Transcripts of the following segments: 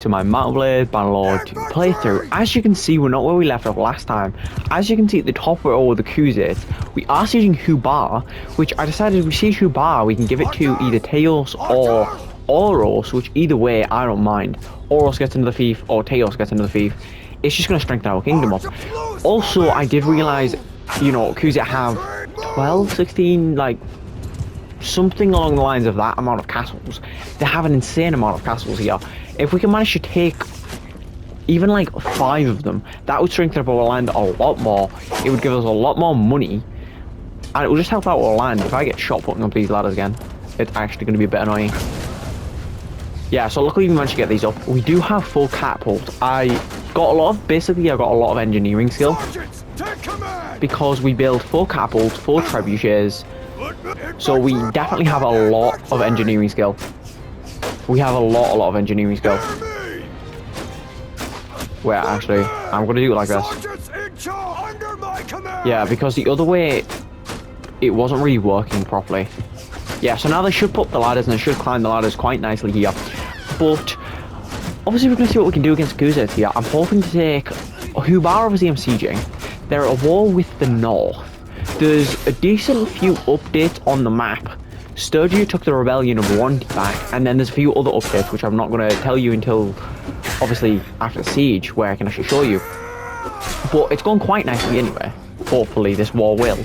to my Metal Blade Bannerlord playthrough. As you can see, we're not where we left off last time. As you can see at the top row of the Khuzaits, we are sieging Hubar, which I decided if we siege Hubar, we can give it to either Taos or Oros, which either way, I don't mind. Oros gets another fief, or Taos gets another fief. It's just going to strengthen our kingdom up. Also, I did realise, you know, Khuzait have 12, 16, like, something along the lines of that amount of castles. They have an insane amount of castles here. If we can manage to take even like 5 of them, that would strengthen up our land a lot more. It would give us a lot more money, and it will just help out our land. If I get shot putting up these ladders again, it's actually going to be a bit annoying. Yeah, so luckily we managed to get these up. We do have full catapult. I got a lot of engineering skill because we build 4 catapults, 4 trebuchets. So we definitely have a lot of engineering skill. We have a lot of engineering skill. Wait, actually, I'm gonna do it like this. Yeah, because the other way, it wasn't really working properly. Yeah, so now they should put up the ladders and they should climb the ladders quite nicely here. But obviously we're gonna see what we can do against Khuzait here. I'm hoping to take Hubar. Obviously I'm sieging. They're at a war with the north. There's a decent few updates on the map. Sturgia took the rebellion of Wanty back, and then there's a few other updates which I'm not going to tell you until obviously after the siege, where I can actually show you. But it's going quite nicely anyway. Hopefully this war will.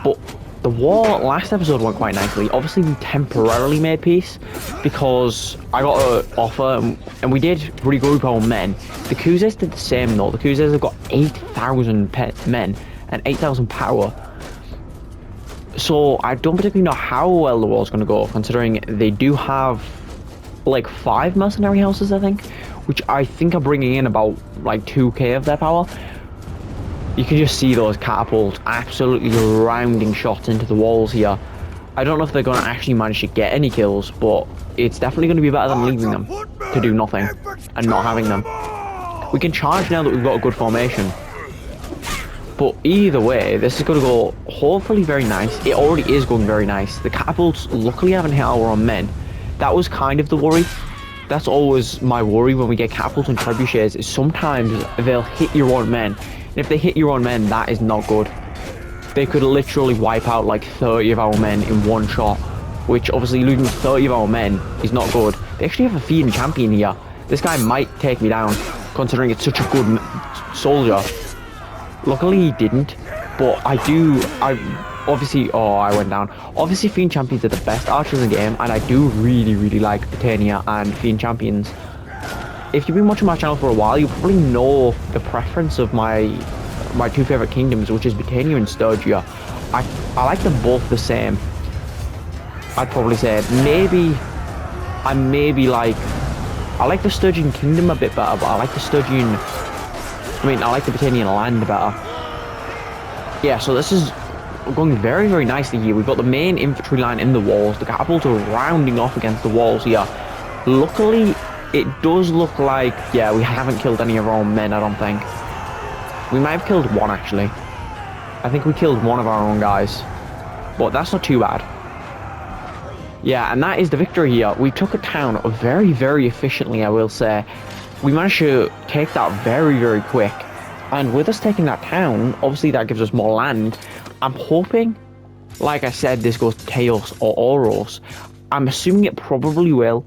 But the war last episode went quite nicely. Obviously we temporarily made peace because I got an offer and we did regroup our men. The Khuzaits did the same though. The Khuzaits have got 8,000 men and 8,000 power. So I don't particularly know how well the war's going to go, considering they do have like 5 mercenary houses, I think, which I think are bringing in about like 2k of their power. You can just see those catapults absolutely rounding shots into the walls here. I don't know if they're going to actually manage to get any kills, but it's definitely going to be better than leaving them to do nothing and not having them. We can charge now that we've got a good formation. But either way, this is going to go hopefully very nice. It already is going very nice. The catapults luckily haven't hit our own men. That was kind of the worry. That's always my worry when we get catapults and trebuchets, is sometimes they'll hit your own men. And if they hit your own men, that is not good. They could literally wipe out like 30 of our men in one shot, which obviously losing 30 of our men is not good. They actually have a feeding champion here. This guy might take me down, considering it's such a good soldier. Luckily he didn't, but I went down. Obviously Fiend Champions are the best archers in the game, and I do really like Britannia and Fiend Champions. If you've been watching my channel for a while, you probably know the preference of my 2 favourite kingdoms, which is Britannia and Sturgia. I like them both the same. I'd probably say I like the Sturgian kingdom a bit better, but I like the Britannian land better. Yeah, so this is going very nicely here. We've got the main infantry line in the walls. The catapults are rounding off against the walls here. Luckily, it does look like, yeah, we haven't killed any of our own men, I don't think. We might have killed one, actually. I think we killed one of our own guys. But that's not too bad. Yeah, and that is the victory here. We took a town very efficiently, I will say. We managed to take that very quick, and with us taking that town, obviously that gives us more land. I'm hoping, like I said, this goes to Taos or Oros. I'm assuming it probably will,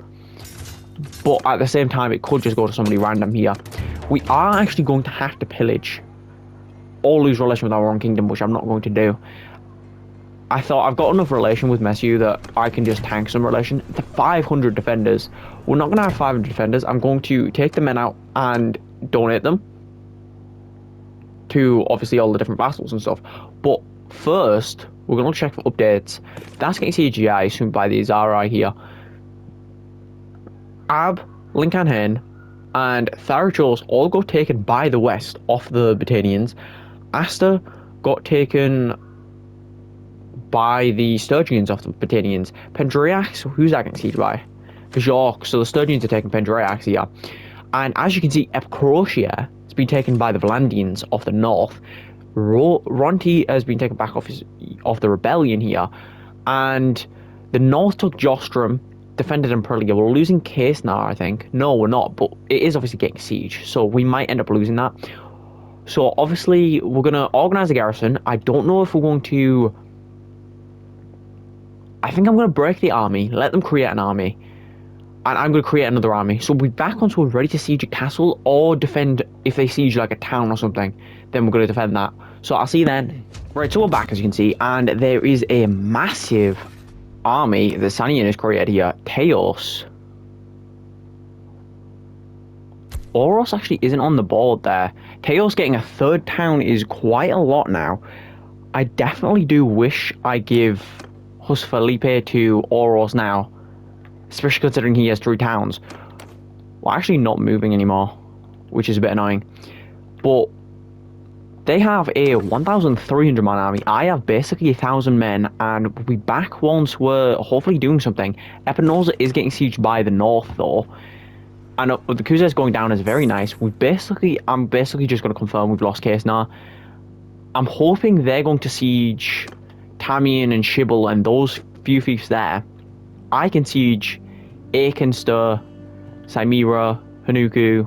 but at the same time it could just go to somebody random here. We are actually going to have to pillage or lose relation with our own kingdom, which I'm not going to do. I thought I've got enough relation with Messu that I can just tank some relation. The 500 defenders. We're not going to have 500 defenders. I'm going to take the men out and donate them to obviously all the different vassals and stuff. But first, we're going to check for updates. That's getting CGI soon by the Azari here. Ab, Lincoln Hen, and Tharachos all got taken by the west off the Britannians. Asta got taken by the Sturgians off the Britannians. Pendriax, who's that getting sieged by? Bajork, so the Sturgians are taking Pendriax here. And as you can see, Epcrocia has been taken by the Valandians off the north. Ronti has been taken back off the rebellion here. And the north took Jostrom, defended them pretty good. We're losing case now, I think. No, we're not, but it is obviously getting siege, so we might end up losing that. So obviously we're going to organize a garrison. I don't know if we're going to... I think I'm going to break the army, let them create an army, and I'm going to create another army. So we'll be back once we're ready to siege a castle or defend if they siege like a town or something. Then we're going to defend that. So I'll see you then. Right, so we're back as you can see, and there is a massive army that Sanian has created here. Teos. Oros actually isn't on the board there. Teos getting a third town is quite a lot now. I definitely do wish I give Hus Felipe to Oros now, especially considering he has 3 towns. Well, actually not moving anymore, which is a bit annoying. But they have a 1,300 man army. I have basically 1,000 men, and we'll be back once we're hopefully doing something. Epinosa is getting sieged by the north though. And the Khuzaits going down is very nice. I'm basically just going to confirm we've lost case now. I'm hoping they're going to siege Tamian and Shibble and those few fiefs there. I can siege Akenster, Saimira, Hanuku,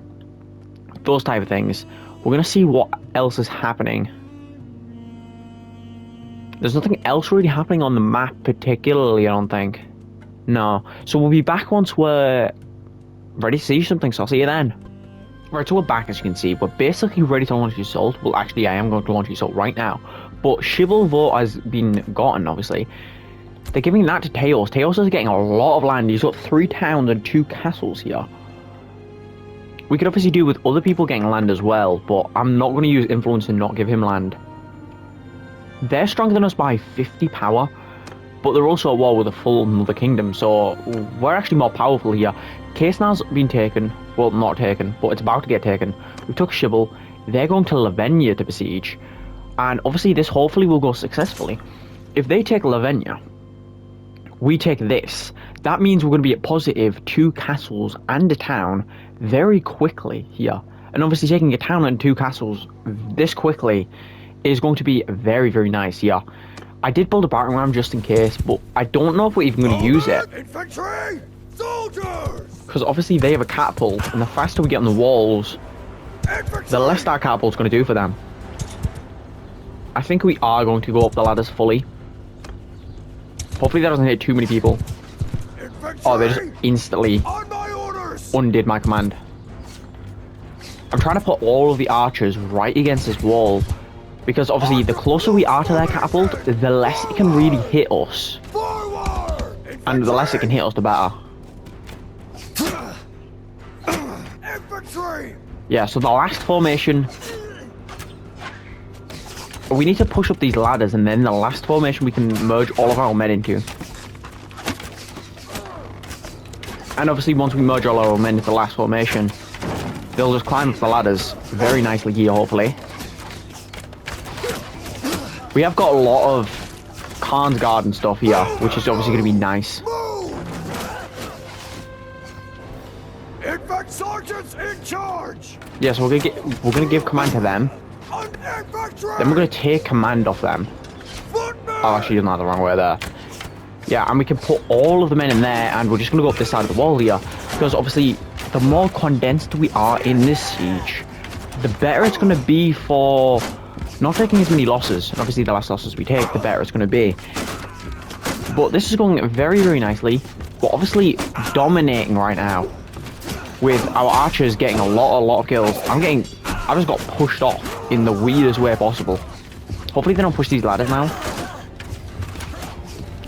those type of things. We're going to see what else is happening. There's nothing else really happening on the map particularly, I don't think. No. So we'll be back once we're ready to siege something, so I'll see you then. Right, so we're back as you can see. We're basically ready to launch the assault. Well, actually, I am going to launch the assault right now. But Chivalvo has been gotten, obviously. They're giving that to Teos. Teos is getting a lot of land. He's got 3 towns and 2 castles here. We could obviously do with other people getting land as well, but I'm not going to use influence and not give him land. They're stronger than us by 50 power, but they're also at war with a full Mother Kingdom, so we're actually more powerful here. Casenar's been taken, well, not taken, but it's about to get taken. We took Shibble. They're going to Lavenia to besiege, and obviously this hopefully will go successfully. If they take Lavenia, we take this. That means we're going to be at positive 2 castles and a town very quickly here. And obviously taking a town and 2 castles this quickly is going to be very, very nice here. I did build a battering ram just in case, but I don't know if we're even going to use it. Infantry! Soldiers! Because obviously they have a catapult, and the faster we get on the walls, the less that catapult's going to do for them. I think we are going to go up the ladders fully. Hopefully that doesn't hit too many people. Oh, they just instantly undid my command. I'm trying to put all of the archers right against this wall, because obviously the closer we are to their catapult, the less it can really hit us. And the less it can hit us, the better. Yeah, so the last formation, we need to push up these ladders, and then the last formation we can merge all of our men into. And obviously once we merge all our men into the last formation, they'll just climb up the ladders very nicely here, hopefully. We have got a lot of Khan's Guard and stuff here, which is obviously going to be nice. Infect sergeants in charge. Yeah, so we're gonna give command to them. Then we're gonna take command off them. Oh, actually, done that the wrong way there. Yeah, and we can put all of the men in there, and we're just gonna go up this side of the wall here, because obviously the more condensed we are in this siege, the better it's gonna be for not taking as many losses. And obviously the less losses we take, the better it's gonna be. But this is going very, very nicely. We're obviously dominating right now, with our archers getting a lot of kills. I just got pushed off in the weirdest way possible. Hopefully they don't push these ladders now.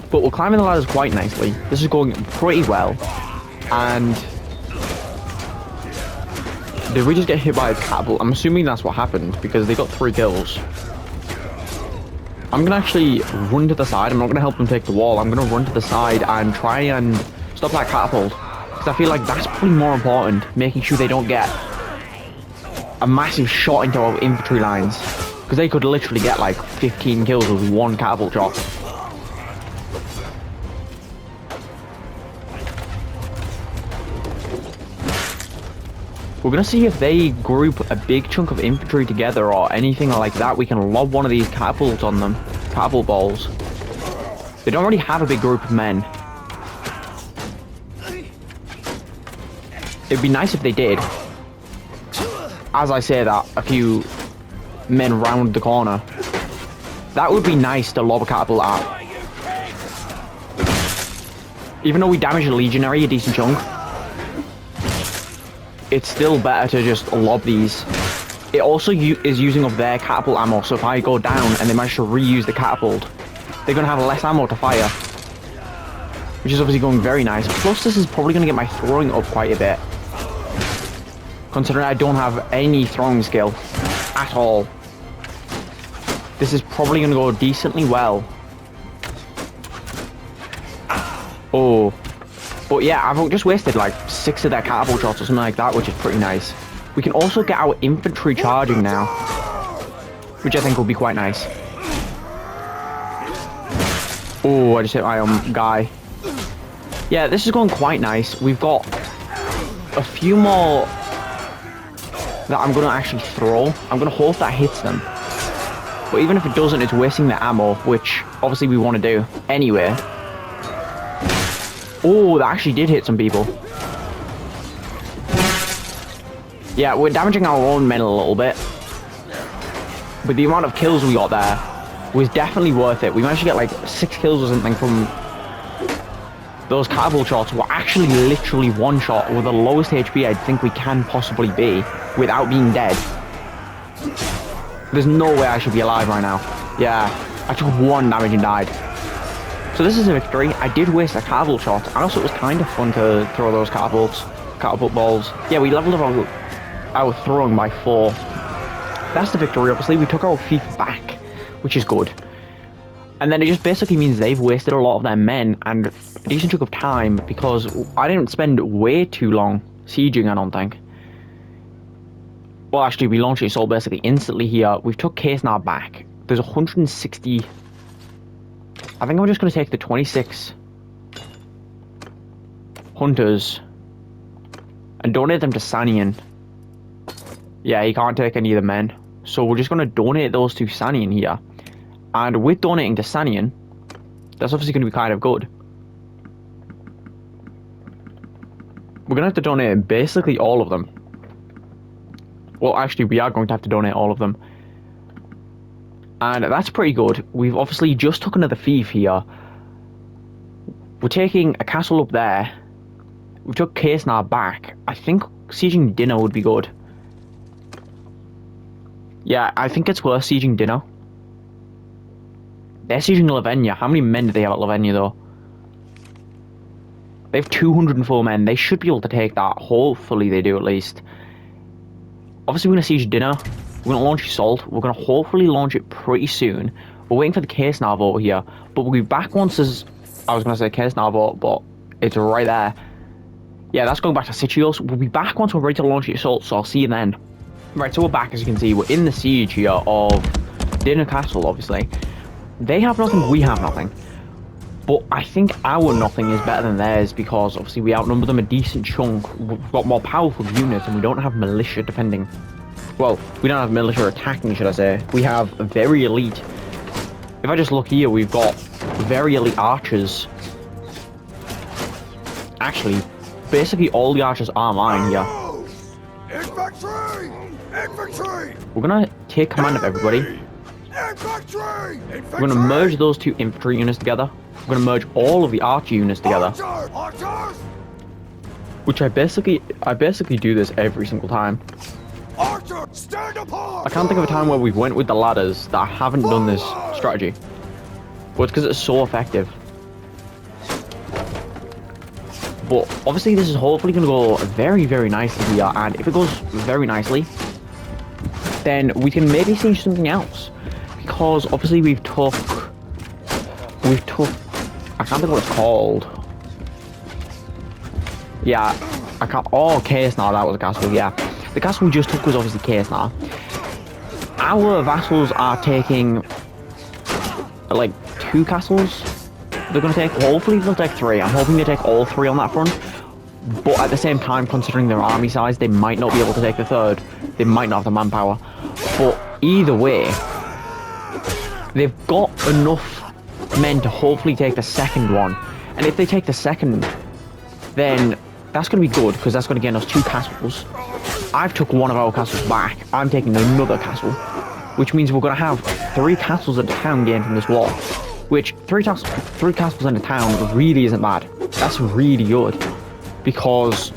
But we're climbing the ladders quite nicely. This is going pretty well. And did we just get hit by a catapult? I'm assuming that's what happened, because they got 3 kills. I'm gonna actually run to the side. I'm not gonna help them take the wall. I'm gonna run to the side and try and stop that catapult. Because I feel like that's probably more important, making sure they don't get a massive shot into our infantry lines. Because they could literally get like 15 kills with 1 catapult shot. We're going to see if they group a big chunk of infantry together or anything like that. We can lob one of these catapults on them. Catapult balls. They don't really have a big group of men. It'd be nice if they did. As I say that, a few men round the corner. That would be nice to lob a catapult at. Even though we damaged a legionary a decent chunk, it's still better to just lob these. It also is using up their catapult ammo, so if I go down and they manage to reuse the catapult, they're going to have less ammo to fire. Which is obviously going very nice. Plus, this is probably going to get my throwing up quite a bit. Considering I don't have any throwing skill at all. This is probably going to go decently well. Oh. But yeah, I've just wasted like 6 of their catapult shots or something like that, which is pretty nice. We can also get our infantry charging now, which I think will be quite nice. Oh, I just hit my guy. Yeah, this is going quite nice. We've got a few more that I'm going to actually throw. I'm going to hope that hits them. But even if it doesn't, it's wasting the ammo, which obviously we want to do anyway. Oh, that actually did hit some people. Yeah, we're damaging our own men a little bit. But the amount of kills we got there was definitely worth it. We managed to get like 6 kills or something from those catapult shots. Were actually literally one shot with the lowest HP I think we can possibly be without being dead. There's no way I should be alive right now. Yeah, I took 1 damage and died. So this is a victory. I did waste a catapult shot, and also it was kind of fun to throw those catapult balls. Yeah, we leveled up our throwing by 4. That's the victory, obviously. We took our fief back, which is good. And then it just basically means they've wasted a lot of their men and a decent chunk of time, because I didn't spend way too long sieging, I don't think. Well, actually, we launched the assault basically instantly here. We've took Kaesnar back. There's 160... I think I'm just going to take the 26 hunters and donate them to Sanian. Yeah, he can't take any of the men. So we're just going to donate those to Sanian here. And with donating to Sanian, that's obviously going to be kind of good. We're going to have to donate basically all of them. Well, actually, we are going to have to donate all of them. And that's pretty good. We've obviously just took another fief here. We're taking a castle up there. We took Kaesnar back. I think sieging Dinner would be good. Yeah, I think it's worth sieging Dinner. They're sieging Lavenia. How many men do they have at Lavenia, though? They have 204 men. They should be able to take that. Hopefully they do, at least. Obviously, we're going to siege Dinner. We're going to launch Assault. We're going to hopefully launch it pretty soon. We're waiting for the Kaesnar vote here. But we'll be back once there's... I was going to say Kaesnar vote, but it's right there. Yeah, that's going back to Sitios. We'll be back once we're ready to launch the Assault, so I'll see you then. Right, so we're back, as you can see. We're in the siege here of Dinner Castle, obviously. They have nothing, we have nothing. But I think our nothing is better than theirs, because obviously we outnumber them a decent chunk. We've got more powerful units, and we don't have militia defending. Well, we don't have militia attacking, should I say. We have very elite. If I just look here, we've got very elite archers. Actually, basically all the archers are mine here. Infantry! Infantry! We're gonna take command of everybody. Infantry! We're gonna merge those 2 infantry units together. We're gonna merge all of the archer units together. Archers! Which I basically do this every single time. Archer, stand apart! I can't think of a time where we've went with the ladders that I haven't done this strategy. But it's because it's so effective. But obviously this is hopefully going to go very, very nicely here. And if it goes very nicely, then we can maybe see something else. Because obviously we've took... I can't think what it's called. Yeah, I can't... Oh, Kaesnar, that was a castle, yeah. The castle we just took was obviously Kaesnar. Our vassals are taking, like, 2 castles. They're going to take, hopefully they'll take 3. I'm hoping they take all 3 on that front. But at the same time, considering their army size, they might not be able to take the 3rd. They might not have the manpower. But either way, they've got enough men to hopefully take the 2nd one. And if they take the 2nd, then That's going to be good, because that's going to get us 2 castles. I've took one of our castles back. I'm taking another castle, which means we're going to have 3 castles in town gained from this war. Which, 3 castles in a town really isn't bad. That's really good. Because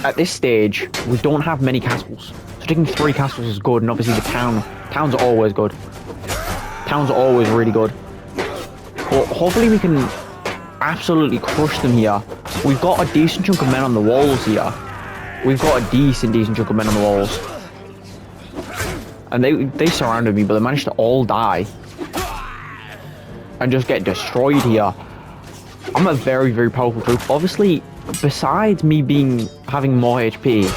at this stage, we don't have many castles. So taking 3 castles is good, and obviously the towns are always good. Towns are always really good. But hopefully we can absolutely crush them here. We've got a decent chunk of men on the walls here. We've got a decent chunk of men on the walls. And they surrounded me, but they managed to all die. And just get destroyed here. I'm a very, very powerful troop. Obviously, besides me having more HP,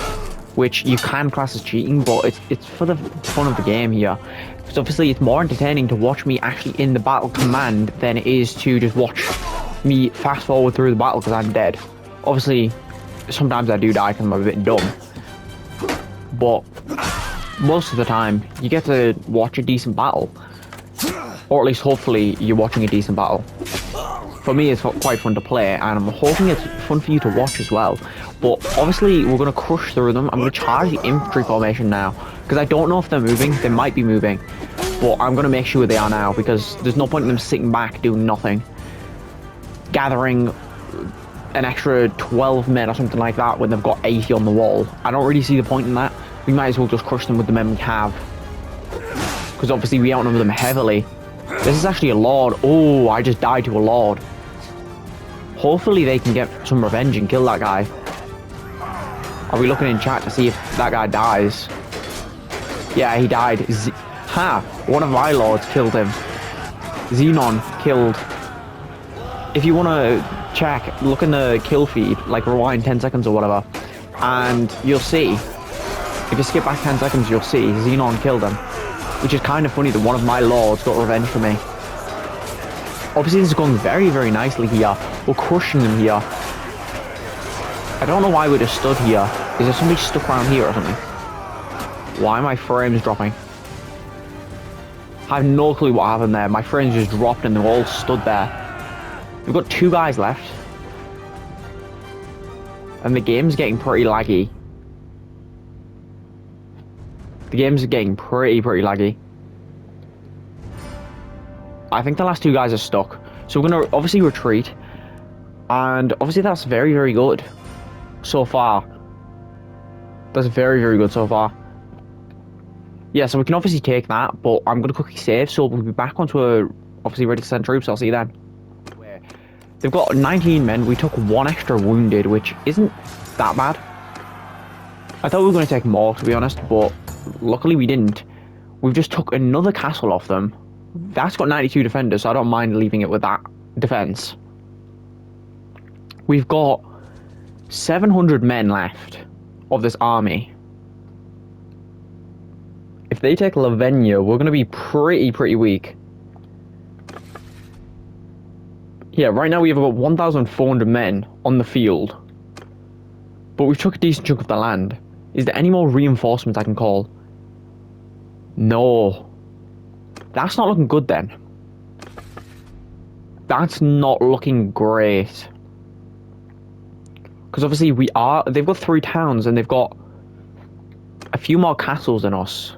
which you can class as cheating, but it's for the fun of the game here. Because obviously it's more entertaining to watch me actually in the battle command than it is to just watch me fast forward through the battle because I'm dead. Obviously, sometimes I do die because I'm a bit dumb. But most of the time, you get to watch a decent battle. Or at least hopefully you're watching a decent battle. For me, it's quite fun to play, and I'm hoping it's fun for you to watch as well. But obviously, we're going to crush through them. I'm going to charge the infantry formation now, because I don't know if they're moving. They might be moving, but I'm going to make sure they are now, because there's no point in them sitting back doing nothing. Gathering an extra 12 men or something like that when they've got 80 on the wall. I don't really see the point in that. We might as well just crush them with the men we have, because obviously we outnumber them heavily. This is actually a lord. Oh, I just died to a lord. Hopefully they can get some revenge and kill that guy. Are we looking in chat to see if that guy dies? Yeah, he died. One of my lords killed him. Xenon killed. If you want to check, look in the kill feed, like rewind 10 seconds or whatever, and you'll see. If you skip back 10 seconds, you'll see Xenon killed him. Which is kind of funny that one of my lords got revenge for me. Obviously, this is going very, very nicely here. We're crushing them here. I don't know why we're just stood here. Is there somebody stuck around here or something? Why are my frames dropping? I have no clue what happened there. My frames just dropped and they all stood there. We've got 2 guys left. And the game's getting pretty laggy. The game's getting pretty laggy. I think the last 2 guys are stuck. So we're going to obviously retreat. And obviously that's very, very good so far. That's very, very good so far. Yeah, so we can obviously take that, but I'm going to quickly save, so we'll be back onto a obviously ready to send troops. I'll see you then. They've got 19 men. We took 1 extra wounded, which isn't that bad. I thought we were going to take more, to be honest, but luckily we didn't. We've just took another castle off them. That's got 92 defenders, so I don't mind leaving it with that defense. We've got 700 men left of this army. If they take Lavenia, we're going to be pretty weak. Yeah, right now we have about 1,400 men on the field. But we've took a decent chunk of the land. Is there any more reinforcements I can call? No. That's not looking good then. That's not looking great. Because obviously they've got 3 towns and they've got a few more castles than us.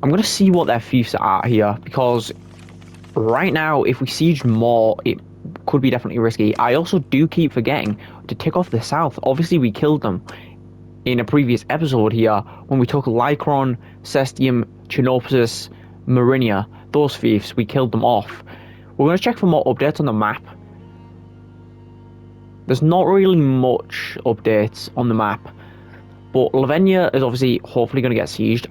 I'm going to see what their fiefs are at here, because right now, if we siege more, it could be definitely risky. I also do keep forgetting to tick off the south. Obviously, we killed them in a previous episode here when we took Lycron, Cestium, Chinopsis, Marinia. Those fiefs, we killed them off. We're going to check for more updates on the map. There's not really much updates on the map, but Lavenia is obviously hopefully going to get sieged.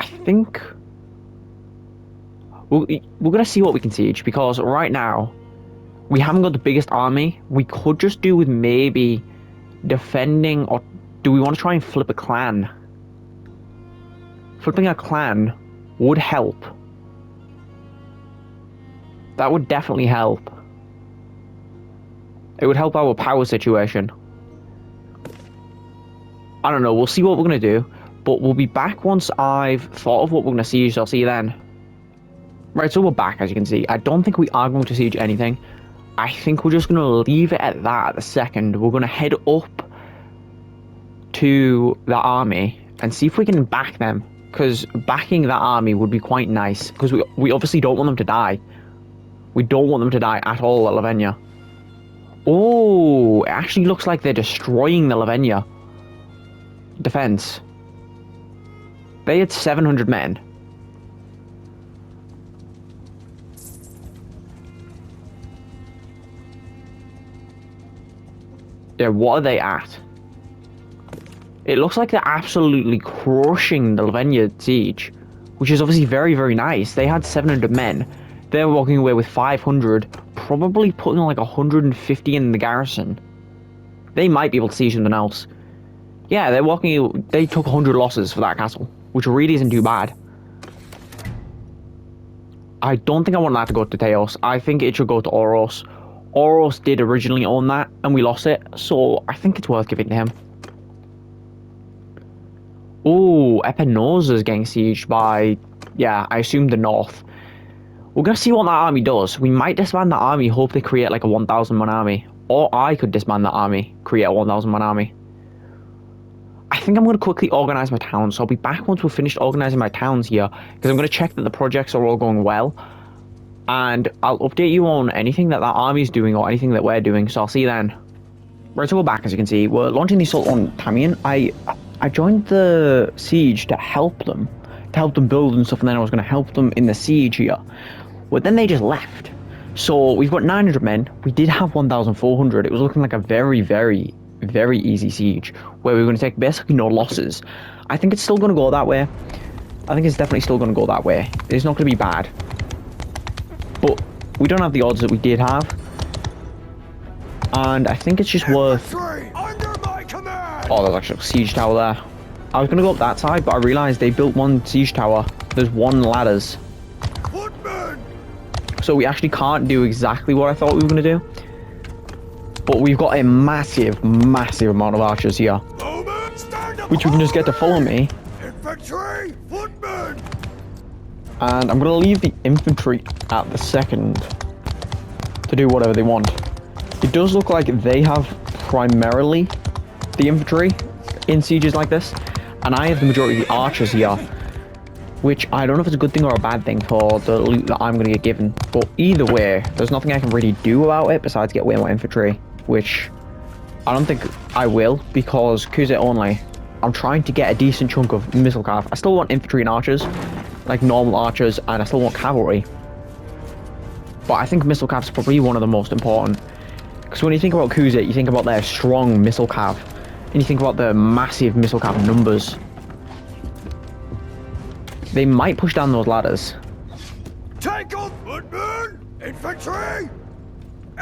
I think we're going to see what we can siege, because right now we haven't got the biggest army. We could just do with maybe defending, or do we want to try and flip a clan? Flipping a clan would help. That would definitely help. It would help our power situation. I don't know, we'll see what we're going to do, but we'll be back once I've thought of what we're going to siege, so I'll see you then. Right, so we're back, as you can see. I don't think we are going to siege anything. I think we're just going to leave it at that at the second. We're going to head up to the army and see if we can back them. Because backing that army would be quite nice. Because we obviously don't want them to die. We don't want them to die at all at Lavenia. Oh, it actually looks like they're destroying the Lavenia defense. They had 700 men. Yeah, what are they at? It looks like they're absolutely crushing the Lavenia siege, which is obviously very, very nice. They had 700 men. They're walking away with 500, probably putting like 150 in the garrison. They might be able to siege something else. Yeah, they took 100 losses for that castle, which really isn't too bad. I don't think I want that to go to Teos. I think it should go to Oros. Oros did originally own that, and we lost it, so I think it's worth giving to him. Oh, Epinosa is getting sieged by, yeah, I assume the north. We're going to see what that army does. We might disband that army, hope they create like a 1,000-man army. Or I could disband that army, create a 1,000-man army. I think I'm going to quickly organize my towns, so I'll be back once we've finished organizing my towns here, because I'm going to check that the projects are all going well. And I'll update you on anything that army's doing or anything that we're doing, so I'll see you then. Right, so we're back, as you can see. We're launching the assault on Tamian. I joined the siege to help them build and stuff, and then I was going to help them in the siege here. But then they just left. So we've got 900 men. We did have 1,400. It was looking like a very, very, very easy siege, where we were going to take basically no losses. I think it's still going to go that way. I think it's definitely still going to go that way. It's not going to be bad. But we don't have the odds that we did have. And I think it's just worth... Oh, there's actually a siege tower there. I was going to go up that side, but I realised they built one siege tower. There's one ladders. So we actually can't do exactly what I thought we were going to do. But we've got a massive, massive amount of archers here. Which we can just get to follow me. Infantry, footmen. And I'm going to leave the infantry at the second to do whatever they want. It does look like they have primarily the infantry in sieges like this, and I have the majority of the archers here, which I don't know if it's a good thing or a bad thing for the loot that I'm going to get given, but either way, there's nothing I can really do about it besides get way more infantry, which I don't think I will, because Khuzait only, I'm trying to get a decent chunk of missile cav. I still want infantry and archers, like normal archers, and I still want cavalry. But I think missile cav is probably one of the most important. Because when you think about Khuzait, you think about their strong missile cav. And you think about the massive missile cav numbers. They might push down those ladders. Take up, footmen! Infantry!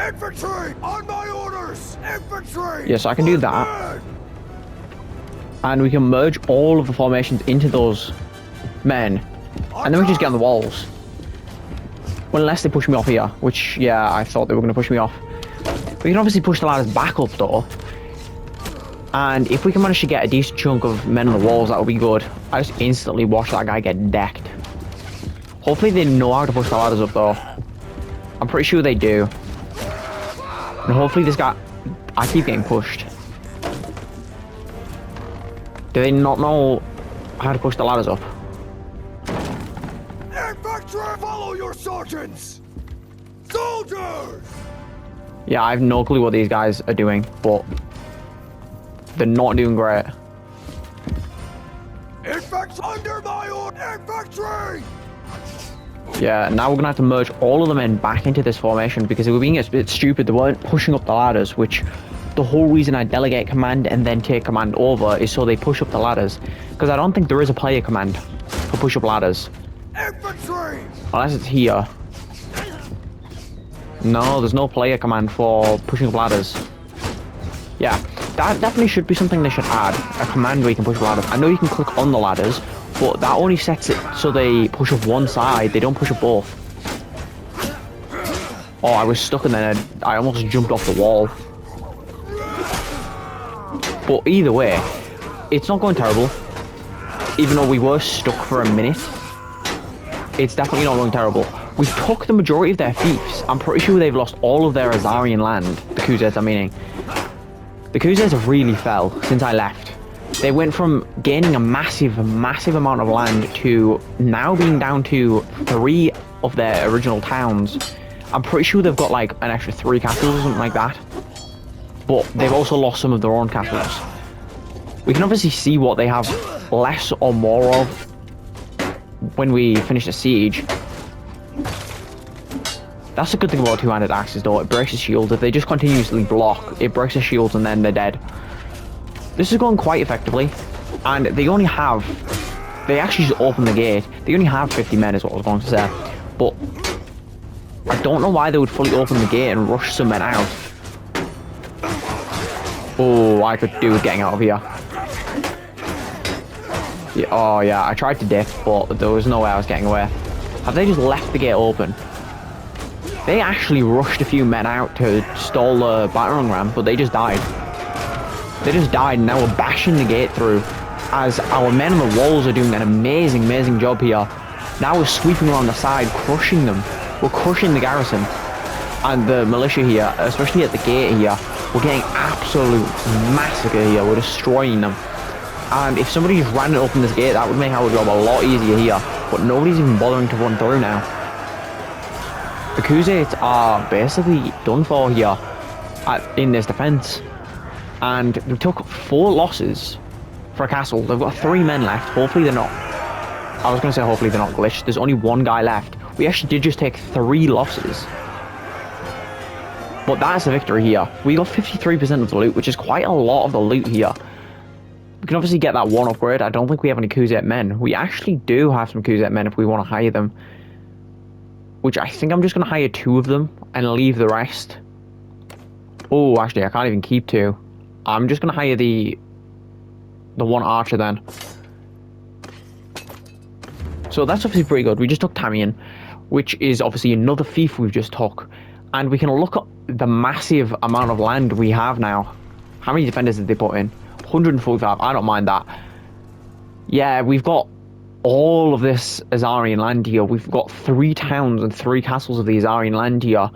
Infantry! On my orders! Infantry! Yes, I can do that. And we can merge all of the formations into those men. And then we just get on the walls. Well, unless they push me off here. Which, yeah, I thought they were going to push me off. We can obviously push the ladders back up, though. And if we can manage to get a decent chunk of men on the walls, that would be good. I just instantly watched that guy get decked. Hopefully they know how to push the ladders up, though. I'm pretty sure they do. And hopefully this guy... I keep getting pushed. Do they not know how to push the ladders up? Infantry! Follow your sergeants! Soldiers! Yeah, I have no clue what these guys are doing, but they're not doing great. Infantry under my order! Infantry! Yeah, now we're gonna have to merge all of the men back into this formation because they were being a bit stupid. They weren't pushing up the ladders, which the whole reason I delegate command and then take command over is so they push up the ladders. Because I don't think there is a player command for push up ladders. Infantry! Unless it's here. No, there's no player command for pushing up ladders. Yeah, that definitely should be something they should add. A command where you can push up ladders. I know you can click on the ladders, but that only sets it so they push up one side, they don't push up both. Oh, I was stuck and then I almost jumped off the wall. But either way, it's not going terrible. Even though we were stuck for a minute, it's definitely not going terrible. We took the majority of their fiefs. I'm pretty sure they've lost all of their Azarian land. The Khuzaits, I'm meaning. The Khuzaits really fell since I left. They went from gaining a massive amount of land to now being down to 3 of their original towns. I'm pretty sure they've got like an extra 3 castles or something like that. But they've also lost some of their own castles. We can obviously see what they have less or more of when we finish the siege. That's the good thing about two-handed axes though, it breaks the shields. If they just continuously block, it breaks the shields and then they're dead. This is going quite effectively, and they actually just opened the gate. They only have 50 men is what I was going to say, but I don't know why they would fully open the gate and rush some men out. Oh, I could do with getting out of here. Yeah, oh yeah, I tried to dip, but there was no way I was getting away. Have they just left the gate open? They actually rushed a few men out to stall the battering ram, but they just died. They just died, and now we're bashing the gate through as our men on the walls are doing an amazing job here. Now we're sweeping around the side, crushing them. We're crushing the garrison and the militia here, especially at the gate here. We're getting absolute massacre here. We're destroying them. And if somebody just ran and opened this gate, that would make our job a lot easier here. But nobody's even bothering to run through now. The Khuzaits are basically done for here in this defense. And they took 4 losses for a castle. They've got 3 men left. Hopefully they're not... I was going to say hopefully they're not glitched. There's only 1 guy left. We actually did just take 3 losses. But that's a victory here. We got 53% of the loot, which is quite a lot of the loot here. We can obviously get that 1 upgrade. I don't think we have any Khuzait men. We actually do have some Khuzait men if we want to hire them. Which I think I'm just going to hire 2 of them and leave the rest. Oh, actually, I can't even keep 2. I'm just going to hire the 1 archer then. So that's obviously pretty good. We just took Tamian, which is obviously another fief we've just took. And we can look at the massive amount of land we have now. How many defenders did they put in? 145. I don't mind that. Yeah, we've got all of this Azarian land here. We've got 3 towns and 3 castles of the Azarian land here.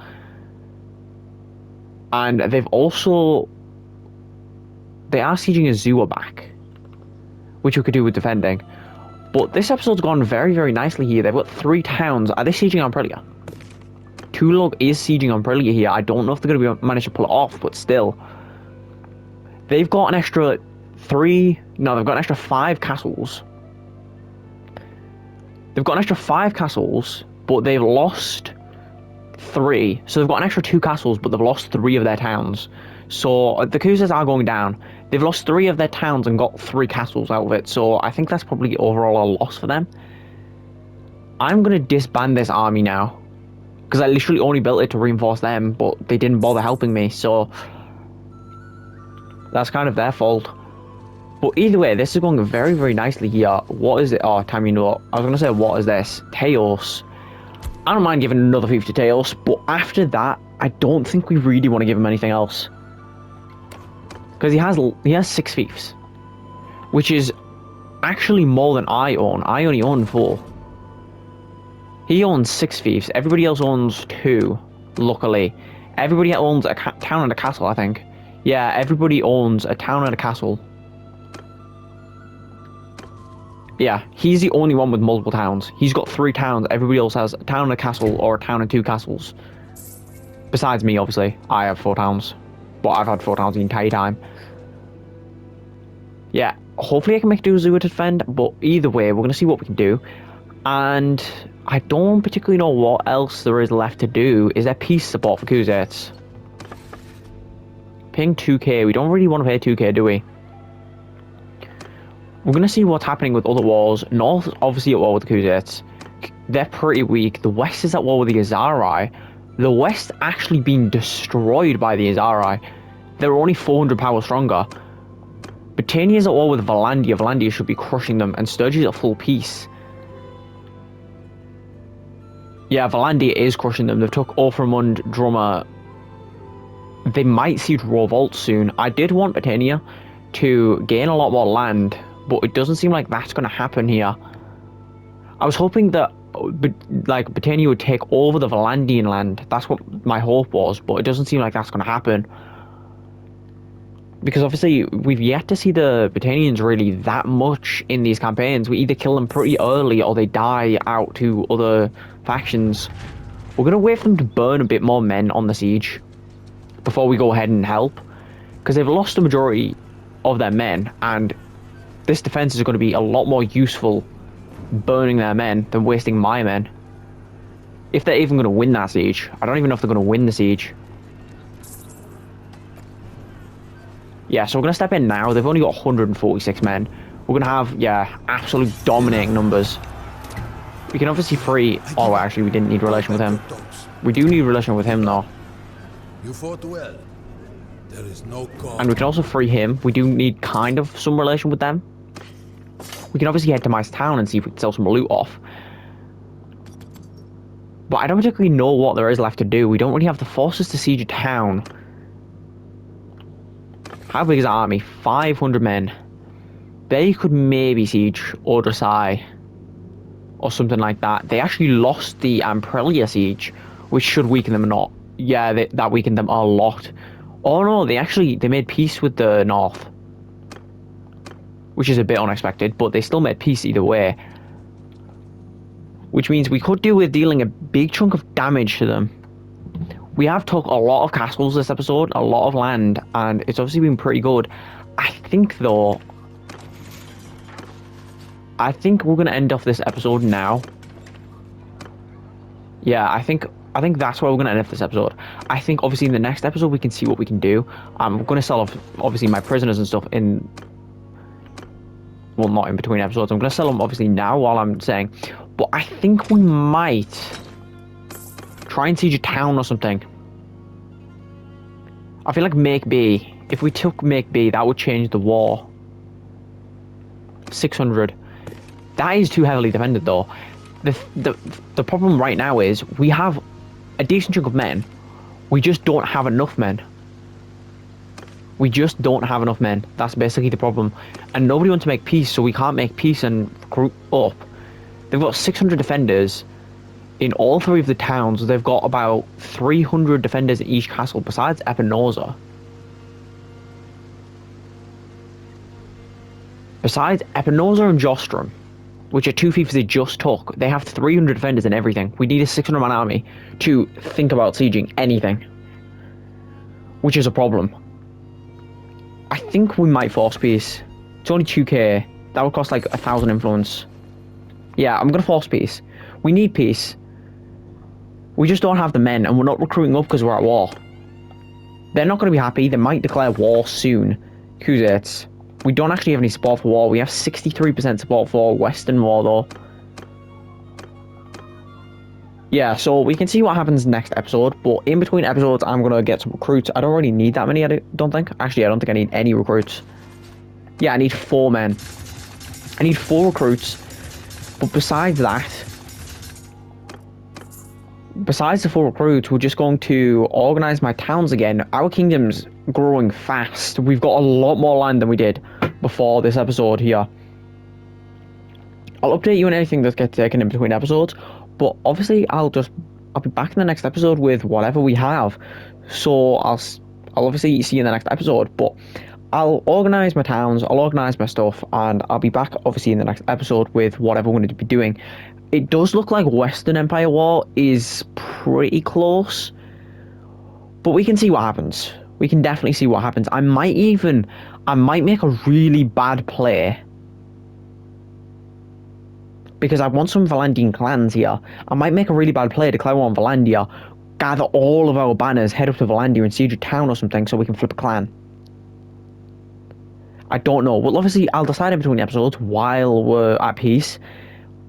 And they've also... They are sieging Azua back, which we could do with defending. But this episode's gone very nicely here. They've got 3 towns. Are they sieging Amprilia? Tulog is sieging Amprilia here. I don't know if they're going to manage to pull it off, but still. They've got an extra 3... No, they've got an extra 5 castles. They've got an extra 5 castles, but they've lost 3. So they've got an extra 2 castles, but they've lost 3 of their towns. So the Khuzaits are going down. They've lost 3 of their towns and got 3 castles out of it. So I think that's probably overall a loss for them. I'm going to disband this army now. Because I literally only built it to reinforce them, but they didn't bother helping me. So that's kind of their fault. But either way, this is going very nicely here. What is it? Oh, Tamino. I was going to say, what is this? Teos. I don't mind giving another fief to Teos, but after that, I don't think we really want to give him anything else. Because he has 6 fiefs, which is actually more than I own. I only own 4. He owns 6 fiefs. Everybody else owns 2, luckily. Everybody owns a town and a castle, I think. Yeah, everybody owns a town and a castle. Yeah, he's the only one with multiple towns. He's got 3 towns. Everybody else has a town and a castle, or a town and 2 castles. Besides me, obviously. I have 4 towns. But I've had 4 towns the entire time. Yeah, hopefully I can make do Azua to defend, but either way, we're going to see what we can do. And I don't particularly know what else there is left to do. Is there peace support for Khuzaits? Paying 2k. We don't really want to pay 2k, do we? We're going to see what's happening with other wars. North, obviously, at war with the Khuzaits. They're pretty weak. The West is at war with the Azarai. The West actually being destroyed by the Azarai. They're only 400 power stronger. Britannia's at war with Valandia. Valandia should be crushing them. And Sturgis at full peace. Yeah, Valandia is crushing them. They've took Orframund, Drummer. They might siege Revolt soon. I did want Britannia to gain a lot more land, but it doesn't seem like that's going to happen here. I was hoping that but like Britannia would take over the Valandian land. That's what my hope was, but it doesn't seem like that's going to happen. Because obviously we've yet to see the Britannians really that much in these campaigns. We either kill them pretty early or they die out to other factions. We're going to wait for them to burn a bit more men on the siege before we go ahead and help. Because they've lost the majority of their men, and this defense is going to be a lot more useful burning their men than wasting my men. If they're even going to win that siege. I don't even know if they're going to win the siege. Yeah, so we're going to step in now. They've only got 146 men. We're going to have, yeah, absolute dominating numbers. We can obviously free... Oh, actually, we didn't need relation with him. We do need relation with him, though. You fought well. There is no cause. And we can also free him. We do need kind of some relation with them. We can obviously head to my town and see if we can sell some loot off. But I don't particularly know what there is left to do. We don't really have the forces to siege a town. How big is our army? 500 men. They could maybe siege Odrosai or something like that. They actually lost the Amprelia siege, which should weaken them a lot. Yeah, that weakened them a lot. Oh no, they made peace with the north, which is a bit unexpected, but they still made peace either way. Which means we could do with dealing a big chunk of damage to them. We have took a lot of castles this episode, a lot of land, and it's obviously been pretty good. I think, though, we're going to end off this episode now. Yeah, I think that's where we're going to end off this episode. I think, obviously, in the next episode, we can see what we can do. I'm going to sell off, obviously, my prisoners and stuff in... Well, not in between episodes. I'm going to sell them, obviously, now while I'm saying. But I think we might try and siege a town or something. I feel like Make B. If we took Make B, that would change the war. 600. That is too heavily defended, though. The problem right now is we have a decent chunk of men. We just don't have enough men. We just don't have enough men. That's basically the problem. And nobody wants to make peace, so we can't make peace and group up. They've got 600 defenders in all three of the towns. They've got about 300 defenders in each castle, besides Epinosa. Besides Epinosa and Jostrum, which are two fiefs they just took, they have 300 defenders and everything. We need a 600-man army to think about sieging anything, which is a problem. I think we might force peace. It's only 2k. That would cost like 1,000 influence. Yeah, I'm gonna force peace. We need peace. We just don't have the men, and we're not recruiting up because we're at war. They're not gonna be happy. They might declare war soon. Khuzaits. We don't actually have any support for war. We have 63% support for Western war, though. Yeah, so we can see what happens next episode, but in between episodes, I'm going to get some recruits. I don't really need that many, I don't think. Actually, I don't think I need any recruits. Yeah, I need 4 men. I need 4 recruits, but besides that, besides the 4 recruits, we're just going to organize my towns again. Our kingdom's growing fast. We've got a lot more land than we did before this episode here. I'll update you on anything that gets taken in between episodes, but obviously I'll be back in the next episode with whatever we have. So I'll obviously see you in the next episode, but I'll organize my towns, I'll organize my stuff, and I'll be back obviously in the next episode with whatever we're going to be doing. It does look like Western Empire War is pretty close, but we can see what happens. We can definitely see what happens. I might make a really bad play, because I want some Valandian clans here. I might make a really bad play, declare war on Valandia, gather all of our banners, head up to Valandia and siege a town or something so we can flip a clan. I don't know. Well, obviously, I'll decide in between episodes while we're at peace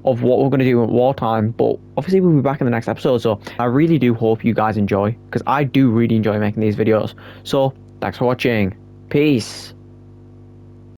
of what we're going to do at wartime, but obviously we'll be back in the next episode, so I really do hope you guys enjoy, because I do really enjoy making these videos. So, thanks for watching. Peace.